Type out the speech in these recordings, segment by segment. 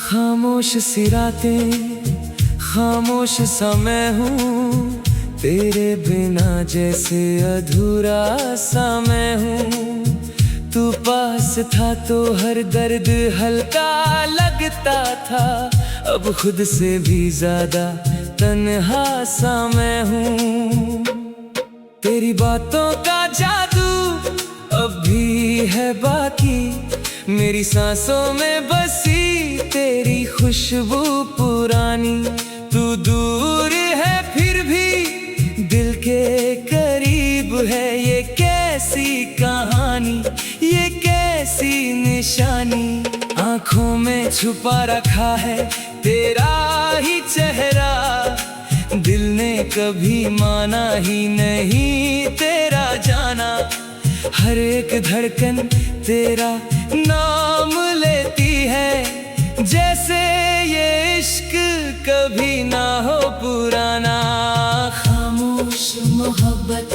खामोश सी रातें, खामोश सा मैं हूँ, तेरे बिना जैसे अधूरा सा मैं हूँ। तू पास था तो हर दर्द हल्का लगता था, अब खुद से भी ज्यादा तन्हा सा मैं हूँ। तेरी बातों का जादू अब भी है बाकी, मेरी सांसों में बसी तेरी खुशबू पुरानी। तू दूर है फिर भी दिल के करीब है, ये कैसी कहानी, ये कैसी निशानी। आंखों में छुपा रखा है तेरा ही चेहरा, दिल ने कभी माना ही नहीं तेरा जाना। हर एक धड़कन तेरा नाम लेती है, जैसे ये इश्क कभी ना हो पुराना। खामोश मोहब्बत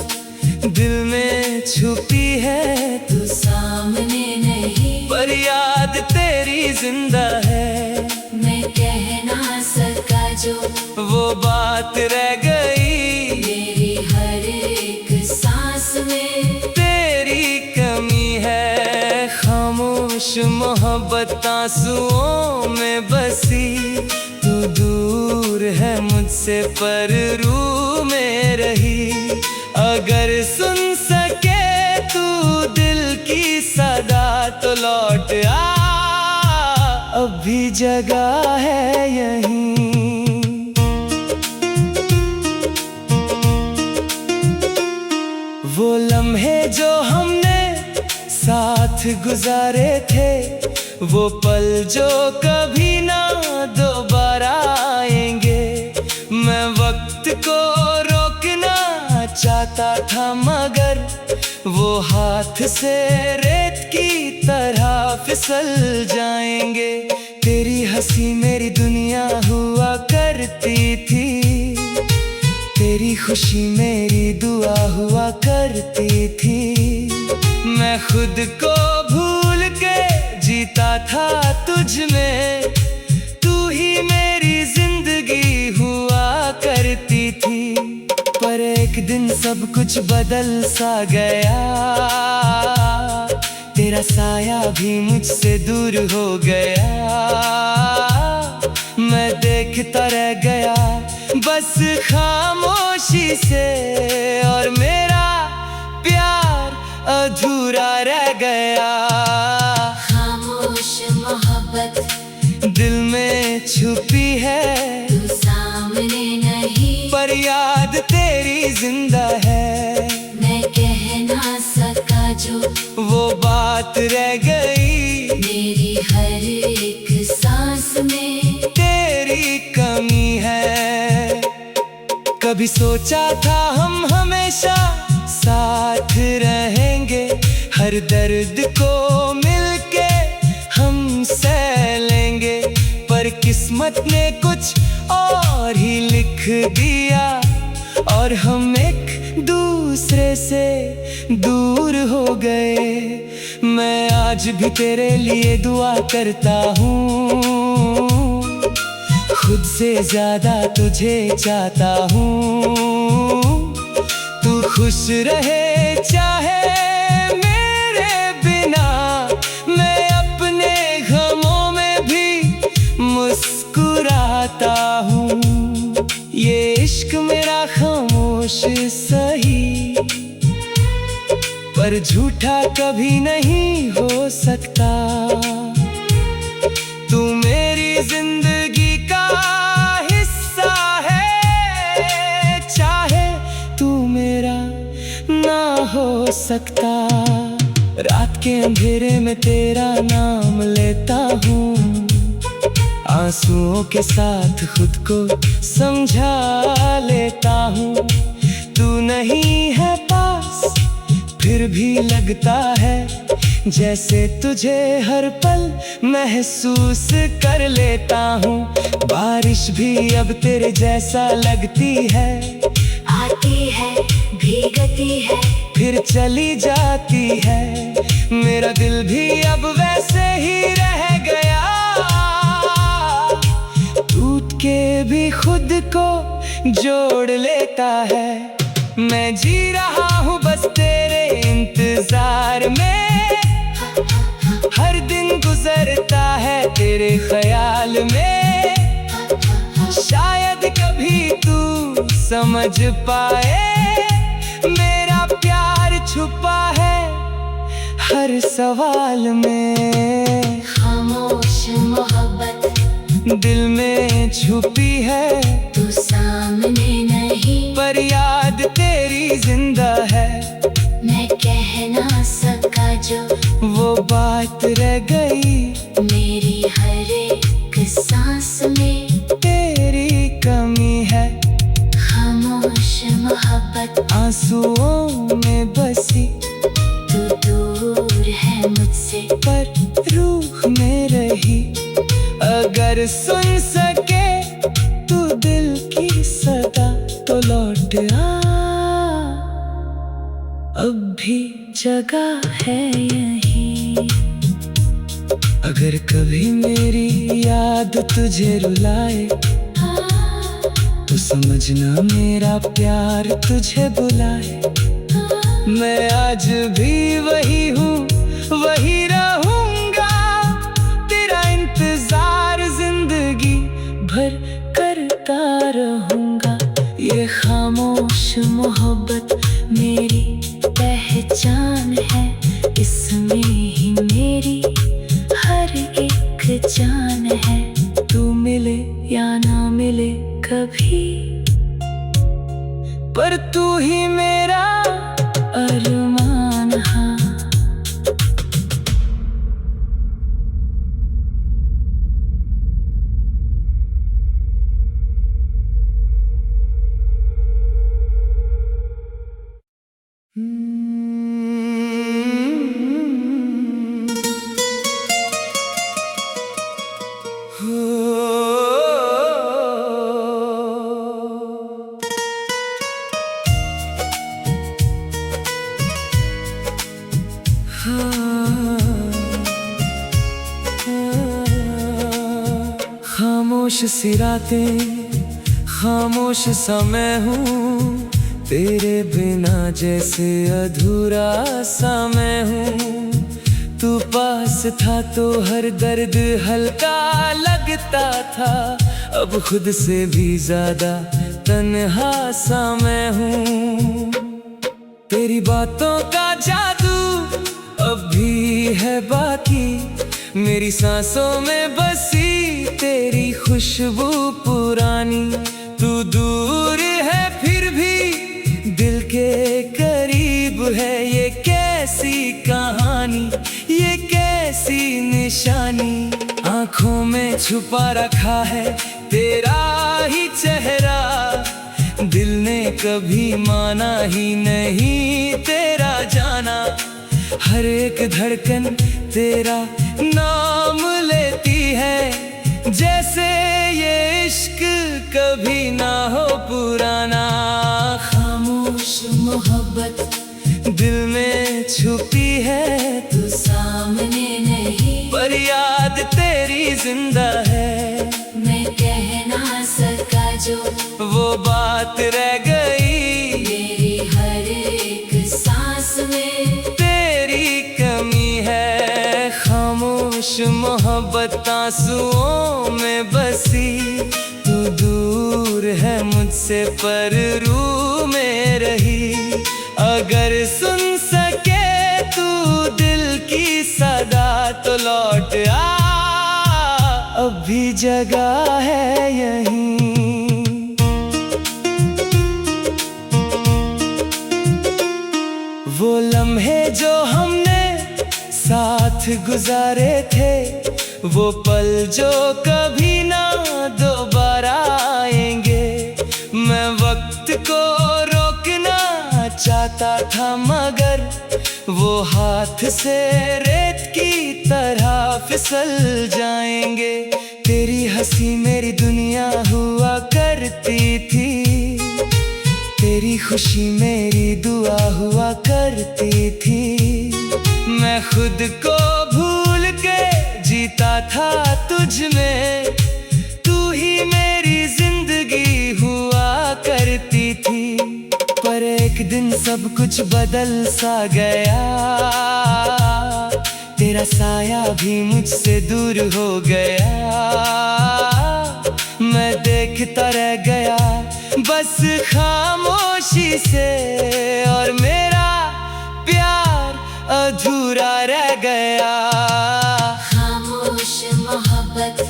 दिल में छुपी है, तू सामने नहीं, पर याद तेरी जिंदा है। मैं कह ना सका जो वो बात रह गई, मेरी हर एक सांस में तेरी कमी है। खामोश मोहब्बत आंसुओं में बसी, तू दूर है मुझसे पर रूह में रही। अगर सुन सके तू दिल की सदा तो लौट आ, अब भी जगह है यहीं। वो लम्हे जो हमने साथ गुजारे थे, वो पल जो कभी ना दोबारा आएंगे। मैं वक्त को रोकना चाहता था मगर वो हाथ से रेत की तरह फिसल जाएंगे। तेरी हंसी मेरी दुनिया हुआ करती थी, तेरी खुशी मेरी दुआ हुआ करती थी। मैं खुद को भूल के जीता था तुझ में, तू ही मेरी जिंदगी हुआ करती थी। पर एक दिन सब कुछ बदल सा गया, तेरा साया भी मुझसे दूर हो गया। मैं देखता रह गया बस खामोशी से, और मेरा प्यार अधूरा रह गया। खामोश मोहब्बत दिल में छुपी है, तू सामने नहीं, पर याद तेरी जिंदा है। मैं कह ना सका जो वो बात रह गई, मेरी हर एक सांस में तेरी कमी है। कभी सोचा था हम हमेशा साथ रहेंगे, हर दर्द को मिलके हम सह लेंगे। पर किस्मत ने कुछ और ही लिख दिया, और हम एक दूसरे से दूर हो गए। मैं आज भी तेरे लिए दुआ करता हूँ, खुद से ज्यादा तुझे चाहता हूँ। तू खुश रहे चाहे मेरे बिना, मैं अपने गमों में भी मुस्कुराता हूँ। ये इश्क मेरा खामोश सही, पर झूठा कभी नहीं हो सकता। तू मेरी जिंदगी का हिस्सा है, चाहे तू मेरा ना हो सकता। रात के अंधेरे में तेरा नाम लेता हूँ, आंसुओं के साथ खुद को समझा लेता हूँ। तू नहीं है पास फिर भी लगता है जैसे तुझे हर पल महसूस कर लेता हूँ। बारिश भी अब तेरे जैसा लगती है, आती है भीगती है फिर चली जाती है। मेरा दिल भी अब वैसे ही रह गया, टूट के भी खुद को जोड़ लेता है। मैं जी रहा हूँ बस तेरे इंतजार में, हर दिन गुजरता है तेरे ख्याल में। शायद कभी तू समझ पाए, मेरा प्यार छुपा है हर सवाल में। खामोश मोहब्बत दिल में छुपी है, तू सामने नहीं, पर याद तेरी जिंदा है। मैं कह ना सका जो वो बात रह गई, मेरी हर एक सांस में तेरी कमी है। खामोश मोहब्बत आंसुओं में बसी, तू दूर है मुझसे, पर रूह में रही। अगर सुन सके तू दिल की सदा तो लौट आ, अब भी जगह है यहीं। अगर कभी मेरी याद तुझे रुलाए, तो समझना मेरा प्यार तुझे बुलाए। मैं आज भी वही हूँ, वही रहूँगा, तेरा इंतजार जिंदगी भर करता रहूँगा। ये खामोश मोहब्बत मेरी पहचान है, इसमें ही मेरी हर एक जान है। तू मिले या ना मिले कभी, पर तू ही मेरा अरमान। हाँ, खामोश सी रातें, खामोश सा मैं हूँ, तेरे बिना जैसे अधूरा सा मैं हूँ। तू पास था तो हर दर्द हल्का लगता था, अब खुद से भी ज्यादा तन्हा सा मैं हूँ। तेरी बातों का जादू अब भी है बाकी, मेरी सांसों में बसी तेरी खुशबू पुरानी। तू दूर है फिर भी दिल के करीब है, ये कैसी कहानी, ये कैसी निशानी। आँखों में छुपा रखा है तेरा ही चेहरा, दिल ने कभी माना ही नहीं तेरा जाना। हर एक धड़कन तेरा नाम लेती है, जैसे ये इश्क कभी ना हो पुराना। खामोश मोहब्बत दिल में छुपी है, तू सामने नहीं, पर याद तेरी जिंदा है। मैं कह ना सका जो वो बात रह गई, मेरी हर एक सांस में तेरी कमी है। खामोश मोहब्बत आंसुओं में बसी, तू दूर है मुझसे पर रूह में रही। अगर सुन सके तू दिल की सदा तो लौट आ, अब भी जगह है यहीं। वो लम्हे जो हमने साथ गुजारे थे, वो पल जो कभी ना दोबारा आएंगे। मैं वक्त को रोकना चाहता चाहता था मगर वो हाथ से रेत की तरह फिसल जाएंगे। तेरी हंसी मेरी दुनिया हुआ करती थी, तेरी खुशी मेरी दुआ हुआ करती थी। मैं खुद को भूल के जीता था तुझ में, तू ही मेरी जिंदगी हुआ करती थी। पर एक दिन सब कुछ बदल सा गया, तेरा साया भी मुझसे दूर हो गया। मैं देखता रह गया बस खामोशी से, और मेरा प्यार अधूरा रह गया। खामोश मोहब्बत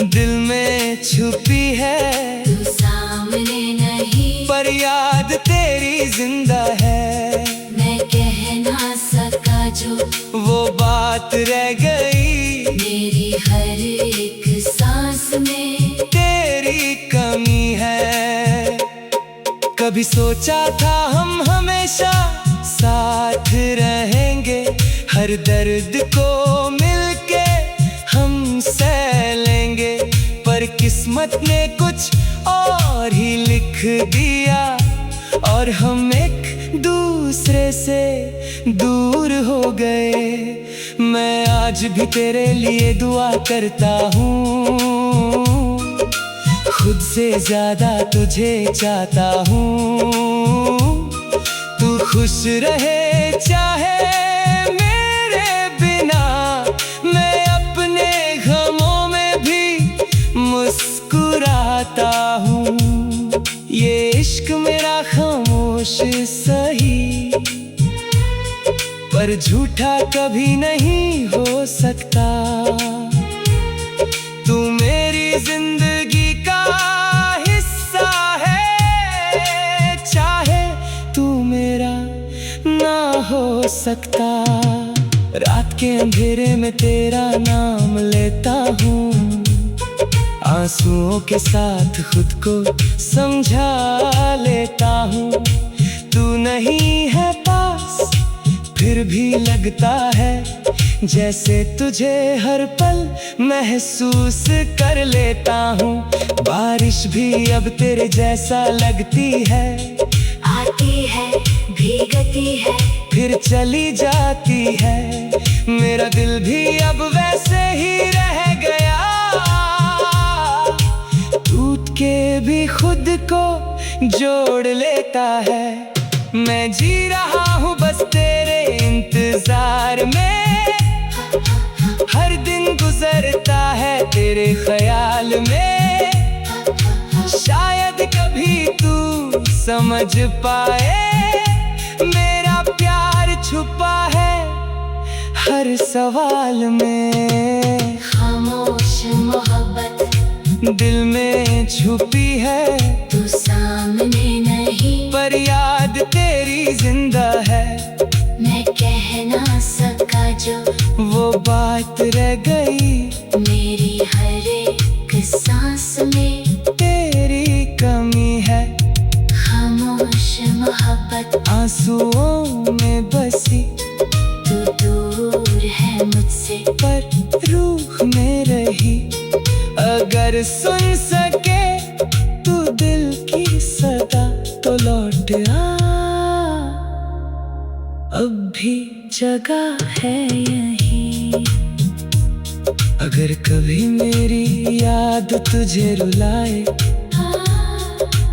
दिल में छुपी है, तू सामने नहीं, पर याद तेरी जिंदा है। मैं कह ना सका जो वो बात रह गई, मेरी हर एक सांस में तेरी कमी है। कभी सोचा था हम हमेशा साथ रहेंगे, हर दर्द को मिलके हम सह लेंगे। पर किस्मत ने कुछ और ही लिख दिया, और हम एक दूसरे से दूर हो गए। मैं आज भी तेरे लिए दुआ करता हूँ, खुद से ज्यादा तुझे चाहता हूँ। तू खुश रहे चाहे मेरे बिना, मैं अपने गमों में भी मुस्कुराता हूँ। ये इश्क मेरा खामोश सही, पर झूठा कभी नहीं हो सकता। तू मेरी जिंदगी का हिस्सा है, चाहे तू मेरा ना हो सकता। रात के अंधेरे में तेरा नाम लेता हूँ, आंसुओं के साथ खुद को समझा लेता हूँ। तू नहीं है पास फिर भी लगता है, जैसे तुझे हर पल महसूस कर लेता हूँ। बारिश भी अब तेरे जैसा लगती है, आती है भीगती है फिर चली जाती है। मेरा दिल भी अब वैसे ही रह गया, टूट के भी खुद को जोड़ लेता है। मैं जी रहा हूँ बस तेरे इंतजार में, हर दिन गुजरता है तेरे ख्याल में। शायद कभी तू समझ पाए, मेरा प्यार छुपा है हर सवाल में। खामोश मोहब्बत दिल में छुपी है, तू सामने नहीं, पर याद तेरी जिंदा है। मैं कह ना सका जो वो बात रह गई, मेरी हर एक सांस में तेरी कमी है। खामोश मोहब्बत आंसुओं में बसी, तू दूर है मुझसे, पर रूह में रही। अगर सुन सके तू दिल की सदा तो लौट आ, अब भी जगह है यहीं। अगर कभी मेरी याद तुझे रुलाए,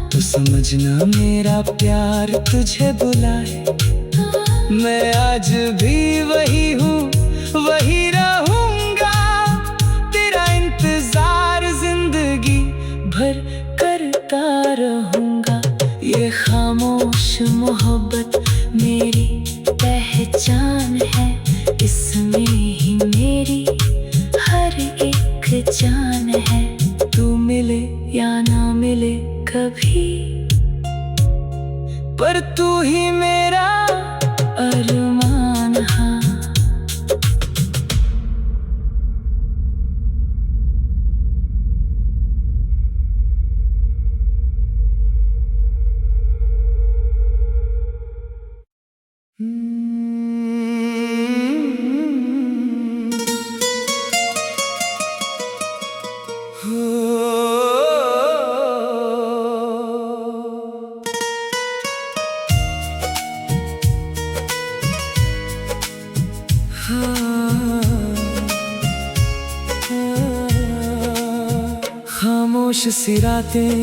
तो समझना मेरा प्यार तुझे बुलाए। मैं आज भी वही हूँ, वही रहूँगा, तेरा इंतजार जिंदगी भर करता रहूँगा। ये खामोश मोहब्बत मेरी पहचान है, इसमें ही मेरी हर एक जान है। तू मिले या ना मिले कभी, पर तू ही मेरा अरमान। हाँ। खामोश सी रातें,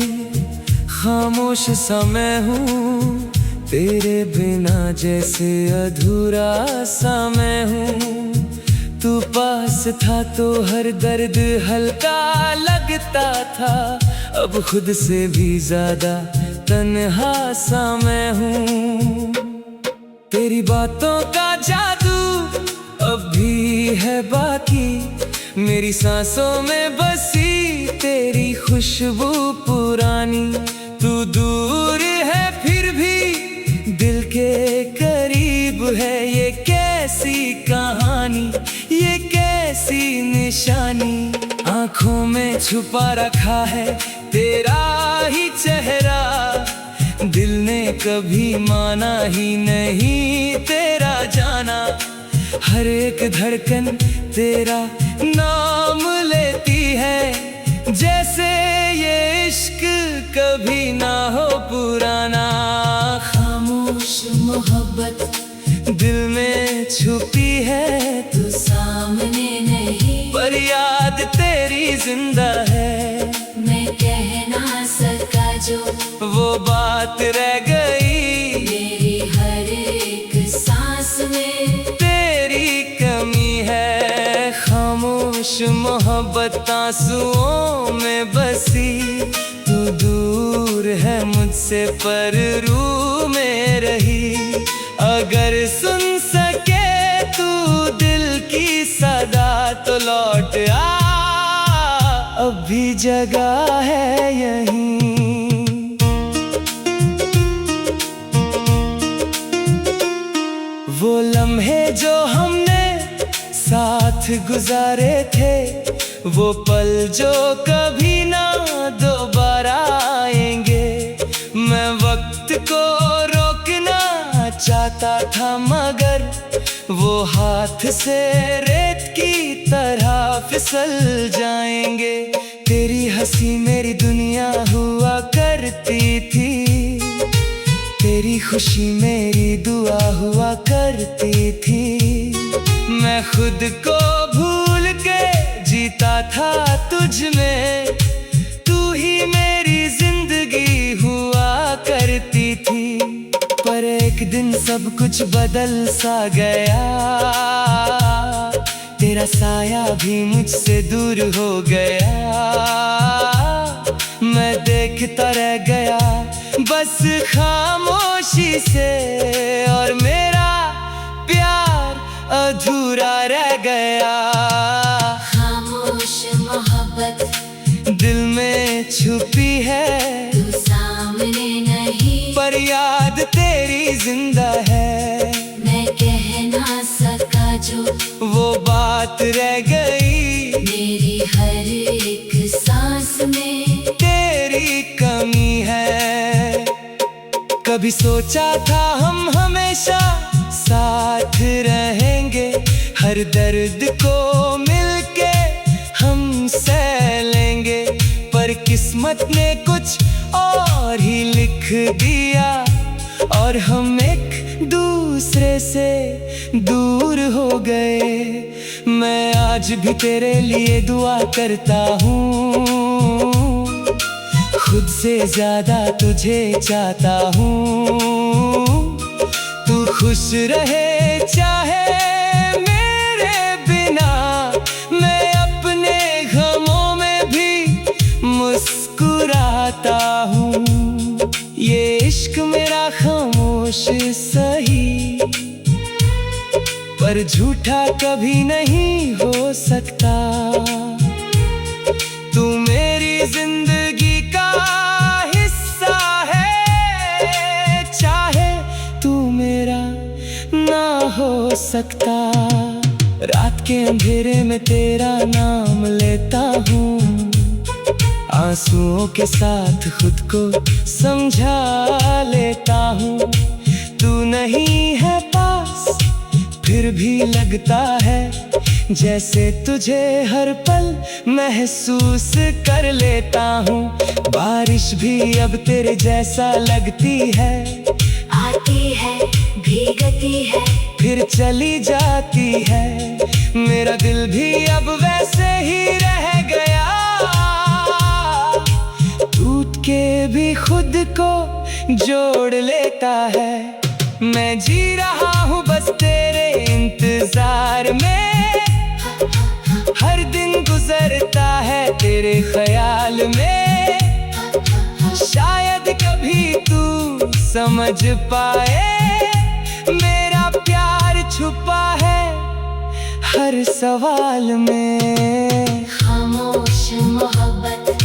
खामोश सा मैं हूँ, तेरे बिना जैसे अधूरा सा मैं हूँ। तू पास था तो हर दर्द हल्का लगता था, अब खुद से भी ज्यादा तन्हा सा मैं हूँ। तेरी बातों का जादू अब भी है बाकी, मेरी सांसों में बसी तेरी खुशबू पुरानी। तू दूर है फिर भी दिल के करीब है, ये कैसी कहानी, ये कैसी निशानी। आंखों में छुपा रखा है तेरा ही चेहरा, दिल ने कभी माना ही नहीं तेरा जाना। हर एक धड़कन तेरा नाम लेती है, जैसे ये इश्क कभी ना हो पुराना। खामोश मोहब्बत दिल में छुपी है, तू सामने नहीं, पर याद तेरी जिंदा है। मैं कह ना सका जो वो बात रह गई, मेरी हर एक सांस में तेरी कमी है। खामोश मोहब्बत आंसुओं में बसी, तू दूर है मुझसे पर रूह में रही। अगर सुन सके तू दिल की सदा तो लौट आ, अब भी जगह है यहीं। वो लम्हे जो हमने साथ गुजारे थे, वो पल जो कभी ना दोबारा आएंगे। मैं वक्त को रोकना चाहता था मगर वो हाथ से रेत की तरह फिसल जाएंगे। तेरी हंसी मेरी दुनिया हुआ करती थी, तेरी खुशी मेरी दुआ हुआ करती थी। मैं खुद को भूल के जीता था तुझ में, तू ही मेरी जिंदगी हुआ करती थी। पर एक दिन सब कुछ बदल सा गया, तेरा साया भी मुझसे दूर हो गया। मैं देखता रह गया बस खामोशी से, और मेरा प्यार अधूरा रह गया। खामोश मोहब्बत दिल में छुपी है, तू सामने नहीं, पर याद तेरी जिंदा है। मैं कह ना सका जो वो बात रह गई, मेरी हर एक सांस में तेरी कमी है। कभी सोचा था हम हमेशा साथ रहेंगे, हर दर्द को मिलके हम सह लेंगे। पर किस्मत ने कुछ और ही लिख दिया, और हम एक दूसरे से दूर हो गए। मैं आज भी तेरे लिए दुआ करता हूँ, खुद से ज्यादा तुझे चाहता हूँ। तू खुश रहे चाहे मेरे बिना, मैं अपने गमों में भी मुस्कुराता हूँ। ये इश्क मेरा खामोश सही, पर झूठा कभी नहीं हो सकता। तू मेरी जिंदगी का हिस्सा है, चाहे तू मेरा ना हो सकता। रात के अंधेरे में तेरा नाम लेता हूँ, आंसुओं के साथ खुद को समझा लेता हूँ। तू नहीं है फिर भी लगता है जैसे तुझे हर पल महसूस कर लेता हूँ। बारिश भी अब तेरे जैसा लगती है, आती है भीगती है फिर चली जाती है। मेरा दिल भी अब वैसे ही रह गया, टूट के भी खुद को जोड़ लेता है। मैं जी रहा हूँ बस तेरे इंतजार में, हर दिन गुजरता है तेरे ख्याल में। शायद कभी तू समझ पाए, मेरा प्यार छुपा है हर सवाल में। खामोश मोहब्बत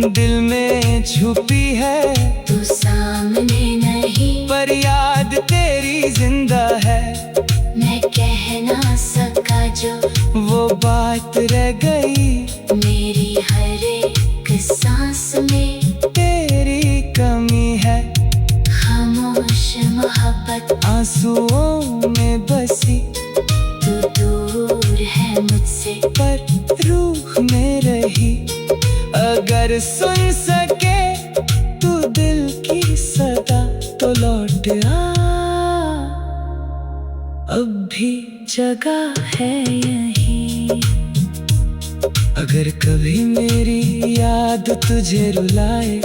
दिल में छुपी है, तू सामने नहीं, पर याद तेरी जिंदा है। मैं कह ना सका जो वो बात रह गई, मेरी हर एक सांस में तेरी कमी है। खामोश मोहब्बत आंसुओं में बसी, तू दूर है मुझसे, पर रूह में रही। अगर सुन सके तू दिल की सदा तो लौट आ, अब भी जगह है यहीं। अगर कभी मेरी याद तुझे रुलाए,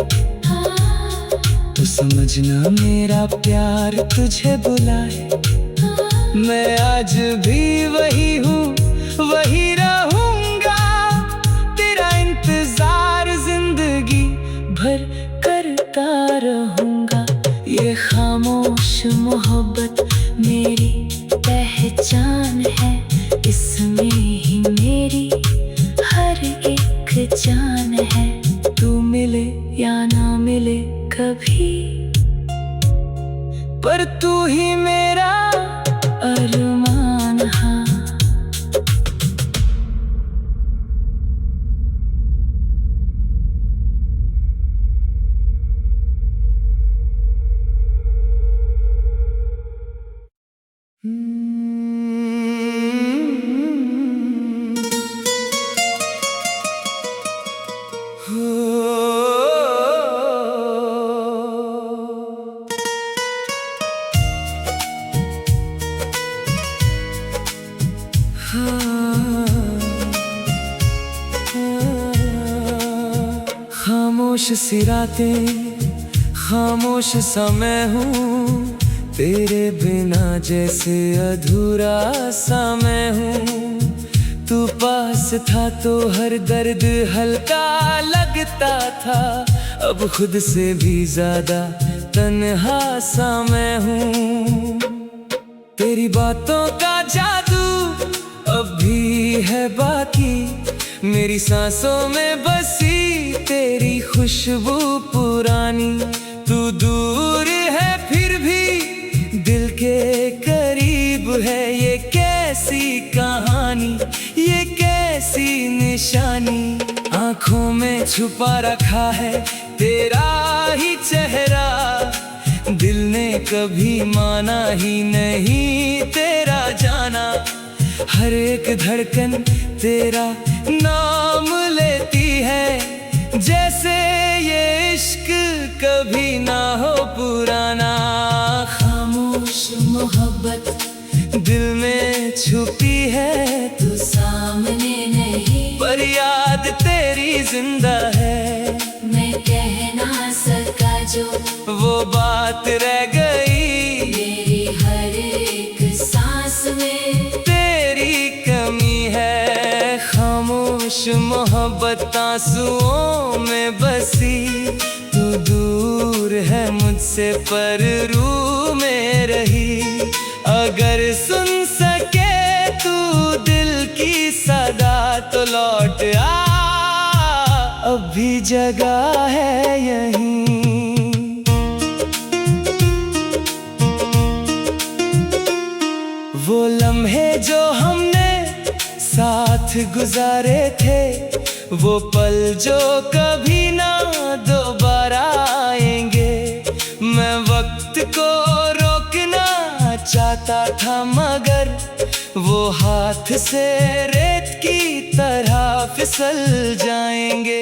तो समझना मेरा प्यार तुझे बुलाए। मैं आज भी वही हूँ, वही रहूँगा, तेरा इंतजार जिंदगी भर करता रहूँगा। ये खामोश मोहब्बत मेरी पहचान है, इसमें ही मेरी हर एक जान है। तू मिले या ना मिले कभी, पर तू ही मेरा अरमान। हाँ, खामोश सी रातें, खामोश सा मैं हूँ, तेरे बिना जैसे अधूरा सा मैं हूँ। तू पास था तो हर दर्द हल्का लगता था, अब खुद से भी ज्यादा तन्हा सा मैं हूँ। तेरी बातों का जादू अब भी है बाकी, मेरी सांसों में बसी तेरी खुशबू पुरानी। तू दूर है फिर भी दिल के करीब है, ये कैसी कहानी, ये कैसी निशानी। आँखों में छुपा रखा है तेरा ही चेहरा, दिल ने कभी माना ही नहीं तेरा जाना। हर एक धड़कन तेरा नाम लेती है, जैसे ये इश्क कभी ना हो पुराना। खामोश मोहब्बत दिल में छुपी है, तू सामने नहीं, पर याद तेरी जिंदा है। मैं कह ना सका जो वो बात रह गई, मेरी हर एक सांस में तेरी कमी है। खामोश मोहब्बत आंसुओं में बसी, तू दूर है मुझसे पर रूह में रही। अगर सुन सके तू दिल की सदा तो लौट आ, अब भी जगह है यहीं। वो लम्हे जो हमने साथ गुजारे थे, वो पल जो कभी ना दोबारा आएंगे। मैं वक्त को रोकना चाहता था मगर वो हाथ से रेत की तरह फिसल जाएंगे।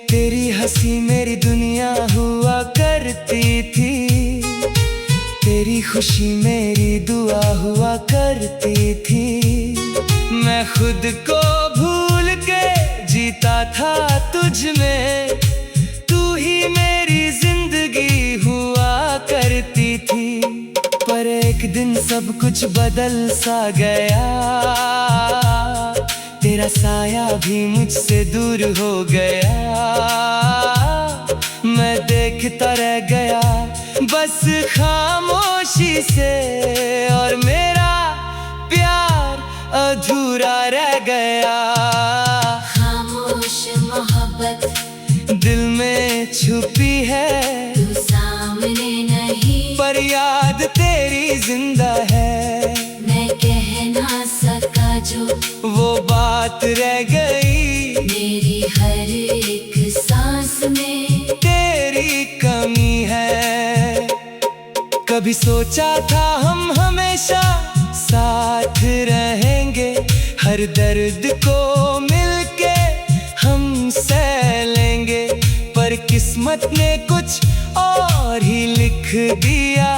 तेरी हंसी मेरी दुनिया हुआ करती थी, तेरी खुशी मेरी दुआ हुआ करती थी। मैं खुद को भूल के जीता था तुझ में, तू ही मेरी जिंदगी हुआ करती थी। पर एक दिन सब कुछ बदल सा गया, तेरा साया भी मुझसे दूर हो गया। मैं देखता रह गया बस खामोशी से, और मेरा प्यार अधूरा रह गया। खामोश मोहब्बत दिल में छुपी है, तू सामने नहीं, पर याद तेरी जिंदा है। मैं कह ना सका जो वो बात रह गई, मेरी हर एक सांस में तेरी कमी है। कभी सोचा था हम हमेशा साथ रहेंगे, हर दर्द को मिलके हम सह लेंगे। पर किस्मत ने कुछ और ही लिख दिया,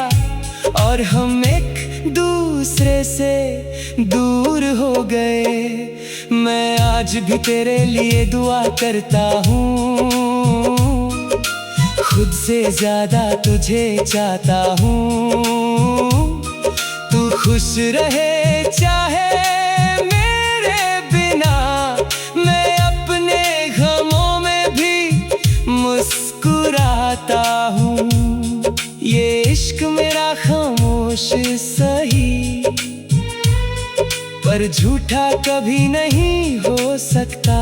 और हम एक दूसरे से दूर हो गए। मैं आज भी तेरे लिए दुआ करता हूँ, खुद से ज्यादा तुझे चाहता हूँ। तू खुश रहे चाहे मेरे बिना, मैं अपने गमों में भी मुस्कुराता हूँ। ये इश्क मेरा खामोश सही, पर झूठा कभी नहीं हो सकता।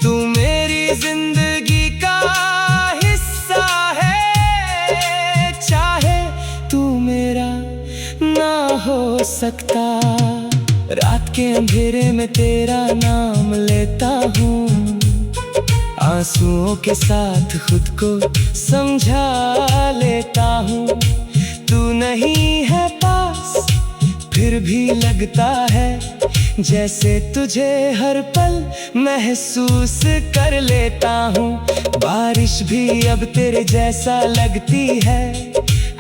तू मेरी जिंदगी का हिस्सा है, चाहे तू मेरा ना हो सकता। रात के अंधेरे में तेरा नाम लेता हूँ, आंसुओं के साथ खुद को समझा लेता हूँ। तू नहीं है पास फिर भी लगता है, जैसे तुझे हर पल महसूस कर लेता हूँ। बारिश भी अब तेरे जैसा लगती है,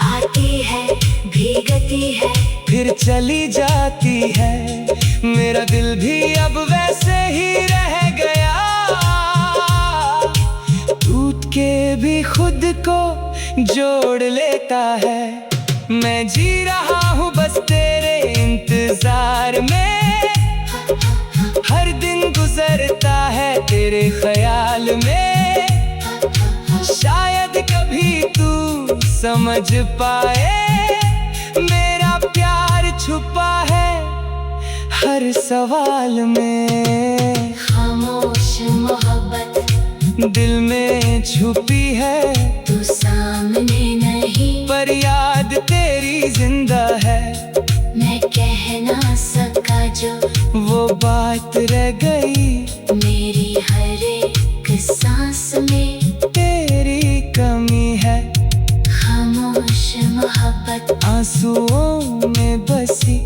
आती है भीगती है फिर चली जाती है। मेरा दिल भी अब वैसे ही रह गया, टूट के भी खुद को जोड़ लेता है। मैं जी रहा हूँ बस तेरे इंतजार में, हर दिन गुजरता है तेरे ख्याल में। शायद कभी तू समझ पाए, मेरा प्यार छुपा है हर सवाल में। खामोश मोहब्बत दिल में छुपी है, तू सामने नहीं, पर याद तेरी जिंदा है। मैं कह ना सका जो वो बात रह गई, मेरी हर एक सांस में तेरी कमी है। खामोश मोहब्बत आंसुओं में बसी,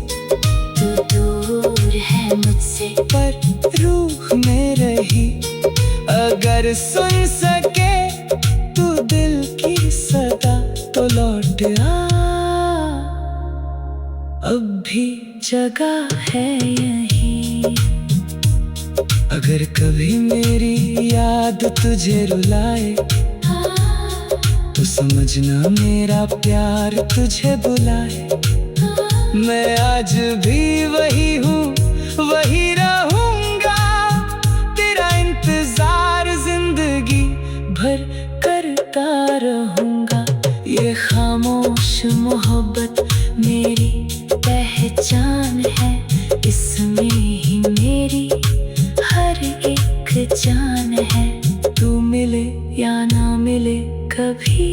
तू दूर है मुझसे, पर रूह में रही। अगर सुन सके तू दिल की सदा, तो लौट आ, अब भी जगह है यहीं। अगर कभी मेरी याद तुझे रुलाए, तो समझना मेरा प्यार तुझे बुलाए। मैं आज भी वही हूँ, वही रहूँगा, तेरा इंतजार जिंदगी भर करता रहूँगा। ये खामोश मोहब्बत मेरी पहचान है, इसमें ही मेरी हर एक जान है। तू मिले या ना मिले कभी,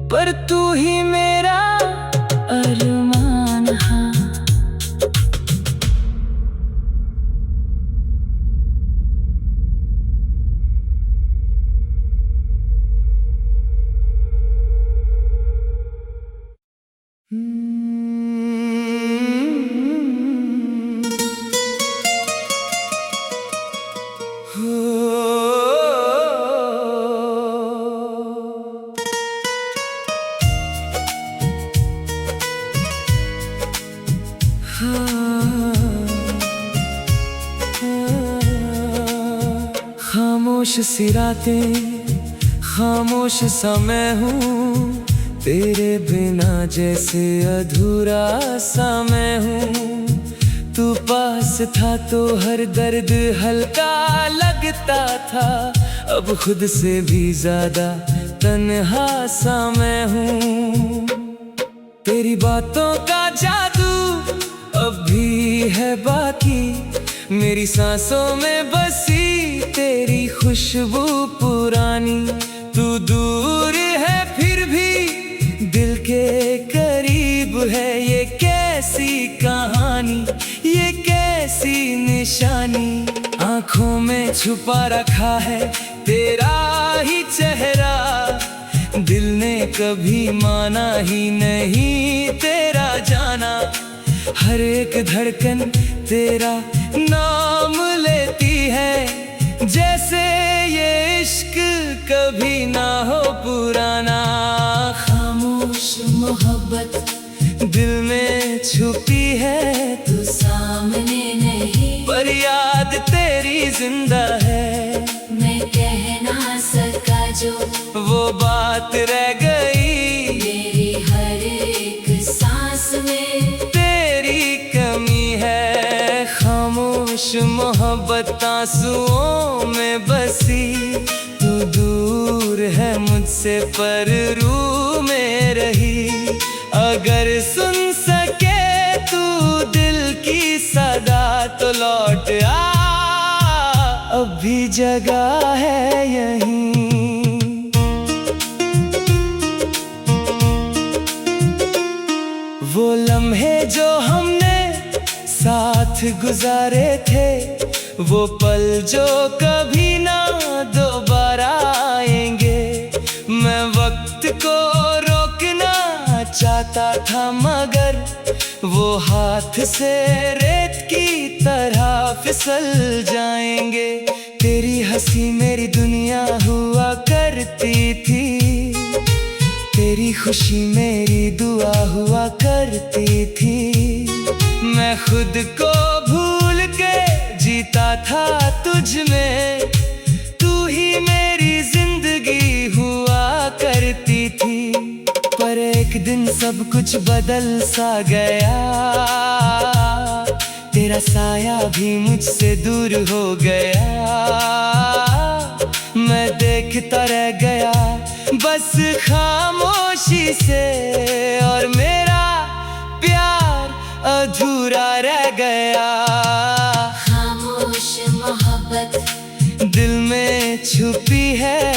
पर तू ही मेरा अरमान। हाँ, खामोश सी रातें, खामोश सा मैं हूँ, तेरे बिना जैसे अधूरा सा मैं हूँ। तू पास था तो हर दर्द हल्का लगता था, अब खुद से भी ज्यादा तन्हा सा मैं हूँ। तेरी बातों का जादू अब भी है बाकी, मेरी सांसों में बसी तेरी खुशबू पुरानी। तू दूर है फिर भी दिल के करीब है, ये कैसी कहानी, ये कैसी निशानी। आंखों में छुपा रखा है तेरा ही चेहरा, दिल ने कभी माना ही नहीं तेरा जाना। हर एक धड़कन तेरा नाम लेती है, जैसे ये इश्क कभी ना हो पुराना। खामोश मोहब्बत दिल में छुपी है, तू सामने नहीं, पर याद तेरी जिंदा है। मैं कह ना सका जो वो बात रह गई, मेरी हर एक सांस में तेरी कमी है। खामोश मोहब्बत आंसुओं में बसी, तू दूर है मुझसे पर रूह में रही। अगर सुन सके तू दिल की सदा तो लौट आ, अब भी जगह है यहीं। वो लम्हे जो हमने साथ गुजारे थे, वो पल जो कभी ना दोबारा आएंगे। मैं वक्त को रोकना चाहता था मगर वो हाथ से रेत की तरह फिसल जाएंगे। तेरी हंसी मेरी दुनिया हुआ करती थी, तेरी खुशी मेरी दुआ हुआ करती थी। मैं खुद को भूल के जीता था तुझ में, तू ही मेरी जिंदगी हुआ करती थी। पर एक दिन सब कुछ बदल सा गया, तेरा साया भी मुझसे दूर हो गया। मैं देखता रह गया बस खामोशी से, और मेरा प्यार अधूरा रह गया। खामोश मोहब्बत दिल में छुपी है,